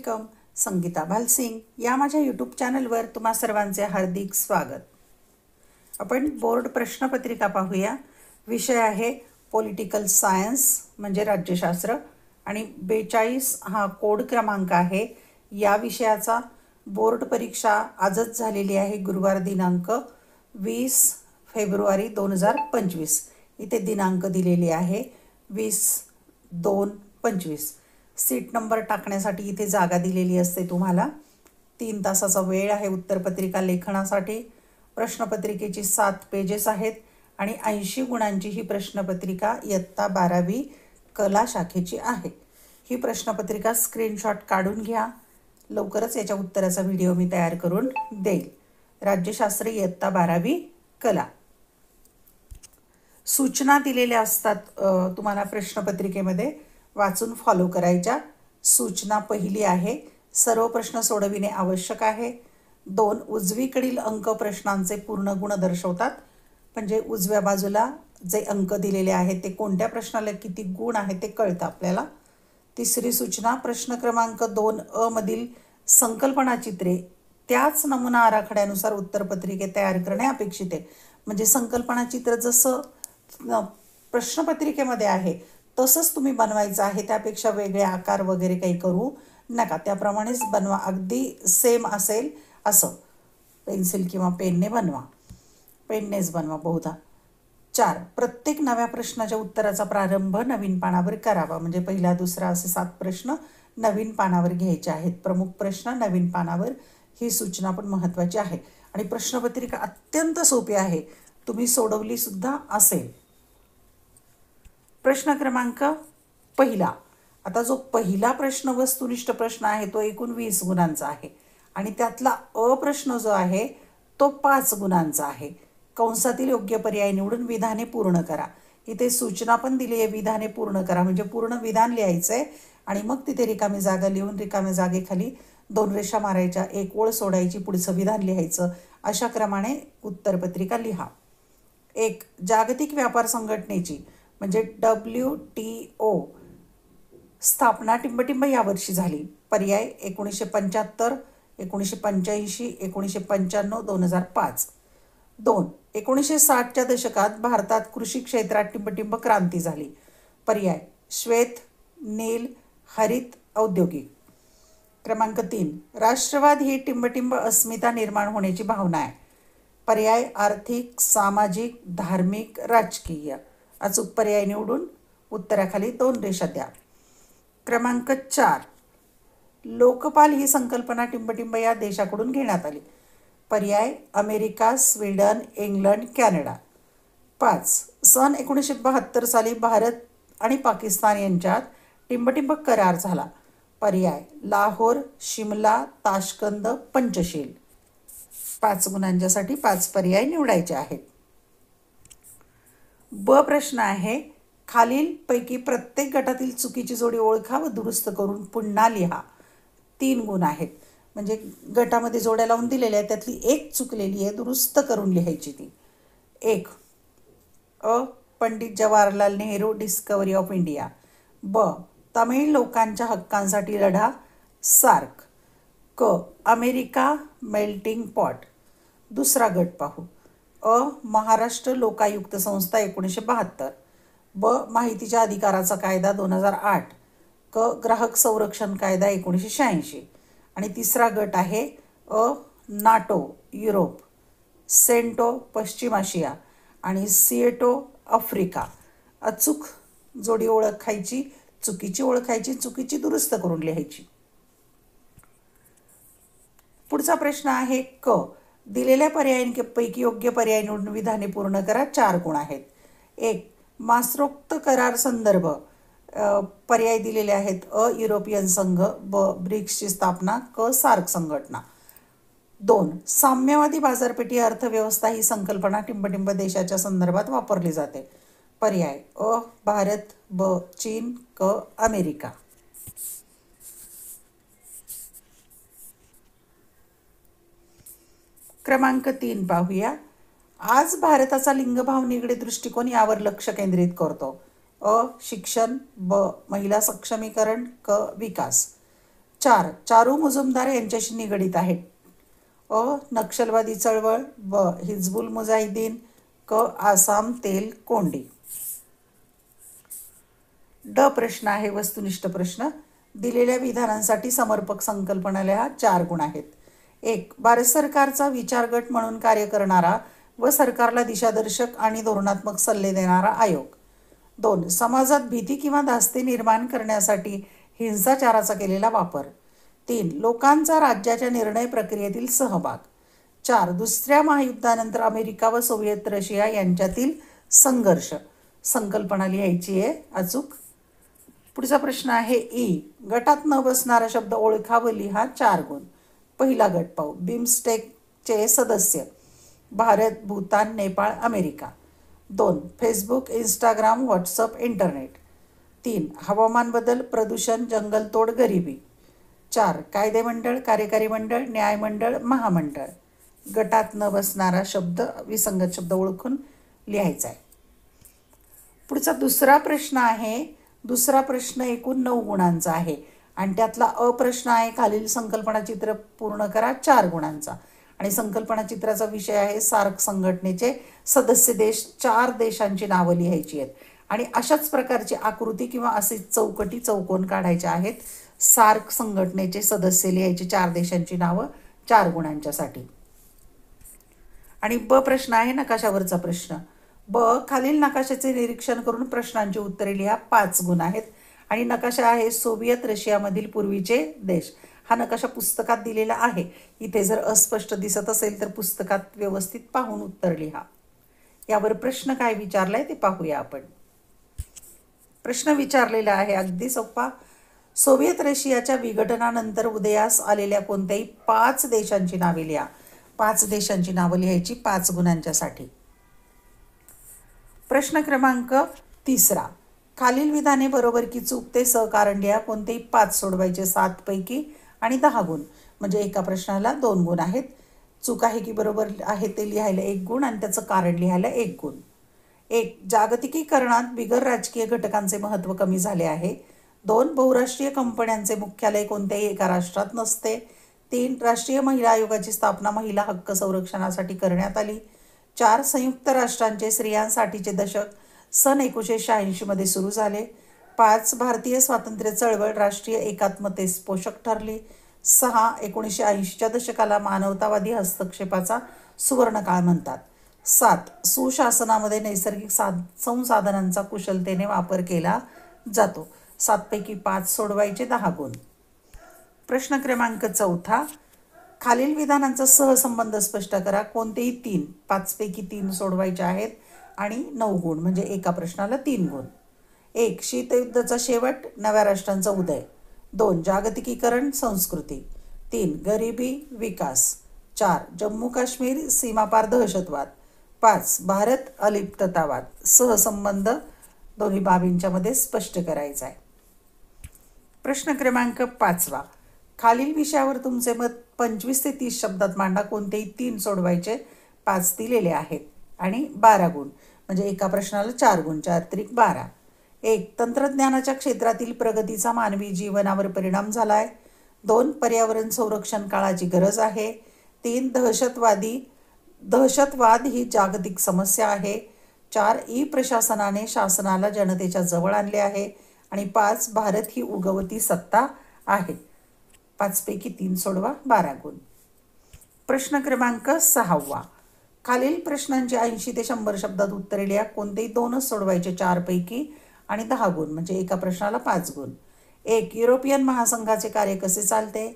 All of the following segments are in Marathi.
वेलकम. संगीता भालसिंग या माझ्या यूट्यूब चॅनलवर तुम्हा सर्वांचे हार्दिक स्वागत. आपण बोर्ड प्रश्नपत्रिका पाहूया. विषय आहे पॉलिटिकल सायन्स म्हणजे राज्यशास्त्र आणि 42 हा कोड क्रमांक आहे. या विषयाचा बोर्ड परीक्षा आजच झालेली आहे. गुरुवार दिनांक 20 फेब्रुवारी 2025. इथे दिनांक दिलेली आहे 20/2/25. सीट नंबर टाकण्यासाठी इथे जागा दिलेली असते तुम्हाला. 3 तासाचा वेळ आहे उत्तरपत्रिका लेखनासाठी. प्रश्नपत्रिकेची 7 पेजेस आहेत आणि 80 गुणांची ही प्रश्नपत्रिका इयत्ता 12वी कला शाखेची आहे. ही प्रश्नपत्रिका स्क्रीनशॉट काढून घ्या. लवकरच याच्या उत्तराचा व्हिडिओ मी तयार करून देईल. राज्यशास्त्र इयत्ता 12वी कला. सूचना दिलेल्या असतात तुम्हाला प्रश्नपत्रिकेमध्ये, वाचून फॉलो करायच्या. सूचना पहिली आहे, सर्व प्रश्न सोडविणे आवश्यक आहे. 2 उजवीकडील अंक प्रश्नांचे पूर्ण गुण दर्शवतात. म्हणजे उजव्या बाजूला जे अंक दिलेले आहेत ते कोणत्या प्रश्नाला किती गुण आहे ते कळतं आपल्याला. तिसरी सूचना, प्रश्न क्रमांक 2 मधील संकल्पना चित्रे त्याच नमुना आराखड्यानुसार उत्तरपत्रिके तयार करणे अपेक्षित आहे. म्हणजे संकल्पना चित्र जसं प्रश्नपत्रिकेमध्ये आहे तसंच तुम्ही बनवायचं आहे. त्यापेक्षा वेगळे आकार वगैरे काही करू नका, त्याप्रमाणेच बनवा. अगदी सेम असेल असं पेन्सिल किंवा पेनने बनवा. पेननेच बनवा बहुधा. 4 प्रत्येक नव्या प्रश्नाच्या उत्तराचा प्रारंभ नवीन पानावर करावा. म्हणजे पहिला दुसरा असे 7 प्रश्न नवीन पानावर घ्यायचे आहेत. प्रमुख प्रश्न नवीन पानावर. ही सूचना पण महत्त्वाची आहे. आणि प्रश्नपत्रिका अत्यंत सोपी आहे, तुम्ही सोडवली सुद्धा असेल. प्रश्न क्रमांक पहिला. आता जो पहिला प्रश्न वस्तुनिष्ठ प्रश्न आहे तो एकूण 20 गुणांचा आहे आणि त्यातला प्रश्न जो आहे तो 5 गुणांचा आहे. कंसातील योग्य पर्याय निवडून विधाने पूर्ण करा. इथे सूचना पण दिली आहे, विधाने पूर्ण करा. म्हणजे पूर्ण विधान लिहायचं आहे आणि मग तिथे रिकामी जागा लिहून रिकाम्या जागेखाली 2 रेषा मारायच्या, 1 ओळ सोडायची, पुढचं विधान लिहायचं. अशा क्रमाने उत्तरपत्रिका लिहा. 1 जागतिक व्यापार संघटनेची म्हणजे WTO स्थापना टिंबटिंब यावर्षी झाली. पर्याय 1975, 1985, 1995, 2005. 2 1960च्या दशकात भारतात कृषी क्षेत्रात टिंबटिंब क्रांती झाली. पर्याय श्वेत, नील, हरित, औद्योगिक. क्रमांक 3 राष्ट्रवाद ही टिंबटिंब अस्मिता निर्माण होण्याची भावना आहे. पर्याय आर्थिक, सामाजिक, धार्मिक, राजकीय. अचूक पर्याय निवडून उत्तराखाली 2 रेषा द्या. क्रमांक 4 लोकपाल ही संकल्पना टिंबटिंब या देशाकडून घेण्यात आली. पर्याय अमेरिका, स्वीडन, इंग्लंड, कॅनडा. 5 सन 1972 साली भारत आणि पाकिस्तान यांच्यात टिंबटिंब करार झाला. पर्याय लाहोर, शिमला, ताशकंद, पंचशील. 5 गुणांच्यासाठी 5 पर्याय निवडायचे आहेत. प्रश्न आहे, खालील पैकी प्रत्येक गटातील चुकीची जोडी ओळखा व दुरुस्त करून पुन्हा लिहा. 3 गुण आहेत. म्हणजे गटामध्ये जोड्या लावून दिलेल्या आहेत, त्यातली एक चुकलेली आहे, दुरुस्त करून लिहायची ती. 1 Pandit Jawaharlal Nehru discovery of India. Tamil लोकांच्या हक्कांसाठी लढा, सार्क. America melting pot. दुसरा गट पाहू. महाराष्ट्र लोकायुक्त संस्था 1972. माहितीच्या अधिकाराचा कायदा 2008. ग्राहक संरक्षण कायदा 1986. आणि तिसरा गट आहे नाटो युरोप, सेंटो पश्चिम आशिया आणि सिएटो आफ्रिका. अचूक जोडी ओळखायची, चुकीची ओळखायची, चुकीची दुरुस्त करून लिहायची. पुढचा प्रश्न आहे दिलेल्या पर्यायांपैकी योग्य पर्याय निवडून विधाने पूर्ण करा. 4 गुण आहेत. 1 मास्त्रोक्त करार संदर्भ. पर्याय दिलेले आहेत युरोपियन संघ, ब्रिक्सची स्थापना, सार्क संघटना. 2 साम्यवादी बाजारपेठी अर्थव्यवस्था ही संकल्पना टिंबटिंब देशाच्या संदर्भात वापरली जाते. पर्याय भारत, चीन, अमेरिका. क्रमांक 3 पाहूया. आज भारताचा लिंगभाव निगडीत दृष्टिकोन यावर लक्ष केंद्रित करतो. शिक्षण, महिला सक्षमीकरण, विकास. 4 चारू मुजुमदार यांच्याशी निगडीत आहेत. अ. नक्षलवादी चळवळ, ब. हिजबुल मुजाहिदीन, क. आसाम तेल कोंडी. ड प्रश्न आहे वस्तुनिष्ठ प्रश्न. दिलेल्या विधानांसाठी समर्पक संकल्पना लिहा. 4 गुण आहेत. 1. भारत सरकारचा विचारगट म्हणून कार्य करणारा व सरकारला दिशादर्शक आणि धोरणात्मक सल्ले देणारा आयोग. 2. समाजात भीती किंवा धास्ती निर्माण करण्यासाठी हिंसाचाराचा केलेला वापर. 3. लोकांचा राज्याच्या निर्णय प्रक्रियेतील सहभाग. 4. दुसऱ्या महायुद्धानंतर अमेरिका व सोव्हिएत रशिया यांच्यातील संघर्ष. संकल्पना लिहायची आहे अचूक. पुढचा प्रश्न आहे ई. गटात न बसणारा शब्द ओळखा व लिहा. 4 गुण. पहिला गट पाहू. बिमस्टेकचे सदस्य Bharat, Bhutan, Nepal, America. 2. Facebook, Instagram, WhatsApp, internet. 3. हवामान बदल, प्रदूषण, जंगलतोड, गरिबी. 4. कायदे मंडळ, कार्यकारी मंडळ, न्यायमंडळ, महामंडळ. गटात न बसणारा शब्द विसंगत शब्द ओळखून लिहायचा आहे. पुढचा दुसरा प्रश्न आहे. दुसरा प्रश्न एकूण 9 गुणांचा आहे आणि त्यातला अप्रश्न आहे खालील संकल्पना चित्र पूर्ण करा 4 गुणांचा. आणि संकल्पना चित्राचा विषय आहे सार्क संघटनेचे सदस्य देश. 4 देशांची नावं लिहायची आहेत आणि अशाच प्रकारची आकृती किंवा असे चौकटी चौकोन काढायचे आहेत. सार्क संघटनेचे सदस्य लिहायचे 4 देशांची नावं 4 गुणांच्यासाठी. आणि ब प्रश्न आहे नकाशावरचा प्रश्न. ब. खालील नकाशाचे निरीक्षण करून प्रश्नांची उत्तरे लिहा. 5 गुण आहेत. आणि नकाशा आहे सोव्हिएत रशियामधील पूर्वीचे देश. हा नकाशा पुस्तकात दिलेला आहे. इथे जर अस्पष्ट दिसत असेल तर पुस्तकात व्यवस्थित पाहून उत्तर लिहा. यावर प्रश्न काय विचारलाय ते पाहूया आपण. प्रश्न विचारलेला आहे अगदी सोपा. सोव्हिएत रशियाच्या विघटनानंतर उदयास आलेल्या कोणत्याही 5 देशांची नावे लिहा. 5 देशांची नावं लिहायची 5 गुणांच्यासाठी. प्रश्न क्रमांक 3. खालील विधाने बरोबर की चूक ते सहकारण लिहा. कोणतेही 5 सोडवायचे 7 पैकी आणि 10 गुण. म्हणजे एका प्रश्नाला 2 गुण आहेत. चूक आहे की बरोबर आहे ते लिहायला 1 गुण आणि त्याचं कारण लिहायला 1 गुण. 1. जागतिकीकरणात बिगर राजकीय घटकांचे महत्त्व कमी झाले आहे. 2. बहुराष्ट्रीय कंपन्यांचे मुख्यालय कोणत्याही एका राष्ट्रात नसते. 3. राष्ट्रीय महिला आयोगाची स्थापना महिला हक्क संरक्षणासाठी करण्यात आली. 4. संयुक्त राष्ट्रांचे स्त्रियांसाठीचे दशक सन 1986 सुरू झाले. 5. भारतीय स्वातंत्र्य चळवळ राष्ट्रीय एकात्मतेस पोषक ठरली. 6. 1980च्या दशकाला मानवतावादी हस्तक्षेपाचा सुवर्णकाळ म्हणतात. 7. सुशासनामध्ये नैसर्गिक संसाधनांचा कुशलतेने वापर केला जातो. 7 पैकी 5 सोडवायचे 10 गुण. प्रश्न क्रमांक 4. खालील विधानांचा सहसंबंध स्पष्ट करा. कोणतेही 3. 5 पैकी 3 सोडवायचे आहेत आणि 9 गुण. म्हणजे एका प्रश्नाला 3 गुण. 1. शीतयुद्धाचा शेवट, नव्या राष्ट्रांचा उदय. 2. जागतिकीकरण, संस्कृती. 3. गरिबी, विकास. 4. जम्मू काश्मीर, सीमापार दहशतवाद. 5. भारत, अलिप्ततावाद. सहसंबंध दोन्ही बाबींच्यामध्ये स्पष्ट करायचा आहे. प्रश्न क्रमांक 5. खालील विषयावर तुमचे मत 25 ते 30 शब्दात मांडा. कोणतेही 3 सोडवायचे. 5 दिलेले आहेत आणि 12 गुण. म्हणजे एका प्रश्नाला 4 गुण. 4 त्रिक 12. 1. तंत्रज्ञानाच्या क्षेत्रातील प्रगतीचा मानवी जीवनावर परिणाम झाला आहे. 2. पर्यावरण संरक्षण काळाची गरज आहे. 3. दहशतवाद ही जागतिक समस्या आहे. 4. ई-प्रशासनाने शासनाला जनतेच्या जवळ आणले आहे. आणि 5. भारत ही उगवती सत्ता आहे. 5 पैकी 3 सोडवा. 12 गुण. प्रश्न क्रमांक 6. खालील प्रश्नांची 80 ते 100 शब्दात उत्तरे लिहा. कोणतेही 2च सोडवायचे 4 पैकी आणि 10 गुण. म्हणजे एका प्रश्नाला 5 गुण. 1. युरोपियन महासंघाचे कार्य कसे चालते.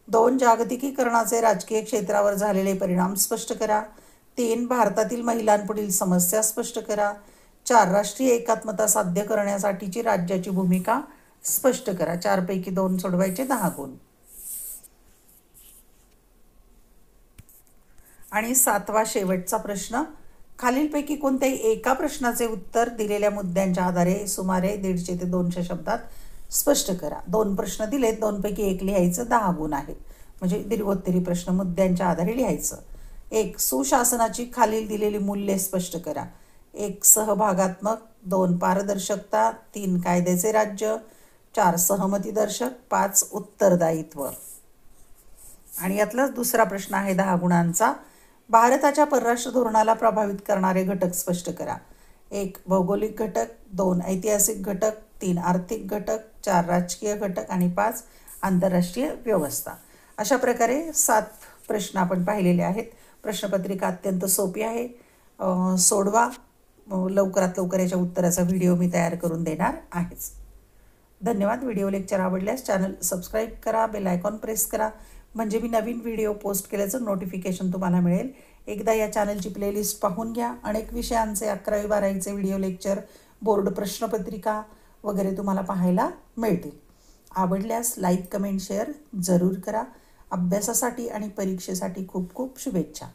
2. जागतिकीकरणाचे राजकीय क्षेत्रावर झालेले परिणाम स्पष्ट करा. 3. भारतातील महिलांपुढील समस्या स्पष्ट करा. 4. राष्ट्रीय एकात्मता साध्य करण्यासाठीची राज्याची भूमिका स्पष्ट करा. 4 पैकी 2 सोडवायचे 10 गुण. आणि 7वा शेवटचा प्रश्न. खालीलपैकी कोणत्याही एका प्रश्नाचे उत्तर दिलेल्या मुद्द्यांच्या आधारे सुमारे 150 ते 200 शब्दात स्पष्ट करा. 2 प्रश्न दिलेत. 2 पैकी 1 लिहायचं. 10 गुण आहेत. म्हणजे दीर्घोत्तरी प्रश्न मुद्द्यांच्या आधारे लिहायचं. 1. सुशासनाची खालील दिलेली मूल्ये स्पष्ट करा. 1. सहभागात्मक. 2. पारदर्शकता. 3. कायद्याचे राज्य. 4 सहमतीदर्शक, 5 उत्तरदायित्व. आणि यातलाच दुसरा प्रश्न आहे 10 गुणांचा. भारताच्या परराष्ट्र धोरणाला प्रभावित करणारे घटक स्पष्ट करा. 1 भौगोलिक घटक, 2 ऐतिहासिक घटक, 3 आर्थिक घटक, 4 राजकीय घटक आणि 5 आंतरराष्ट्रीय व्यवस्था. अशा प्रकारे 7 प्रश्न आपण पाहिलेले आहेत. प्रश्नपत्रिका अत्यंत सोपी आहे. सोडवा. लवकरात लवकर याच्या उत्तराचा व्हिडिओ मी तयार करून देणार आहेच. धन्यवाद. व्हिडिओ लेक्चर आवडल्यास चॅनल सबस्क्राईब करा, बेल आयकॉन प्रेस करा, म्हणजे मी नवीन व्हिडिओ पोस्ट केल्याचं नोटिफिकेशन तुम्हाला मिळेल. एकदा या चॅनलची प्लेलिस्ट पाहून घ्या. अनेक विषयांचे 11वी 12वीचे व्हिडिओ लेक्चर, बोर्ड प्रश्नपत्रिका वगैरे तुम्हाला पाहायला मिळतील. आवडल्यास लाईक, कमेंट, शेअर जरूर करा. अभ्यासासाठी आणि परीक्षेसाठी खूप खूप शुभेच्छा.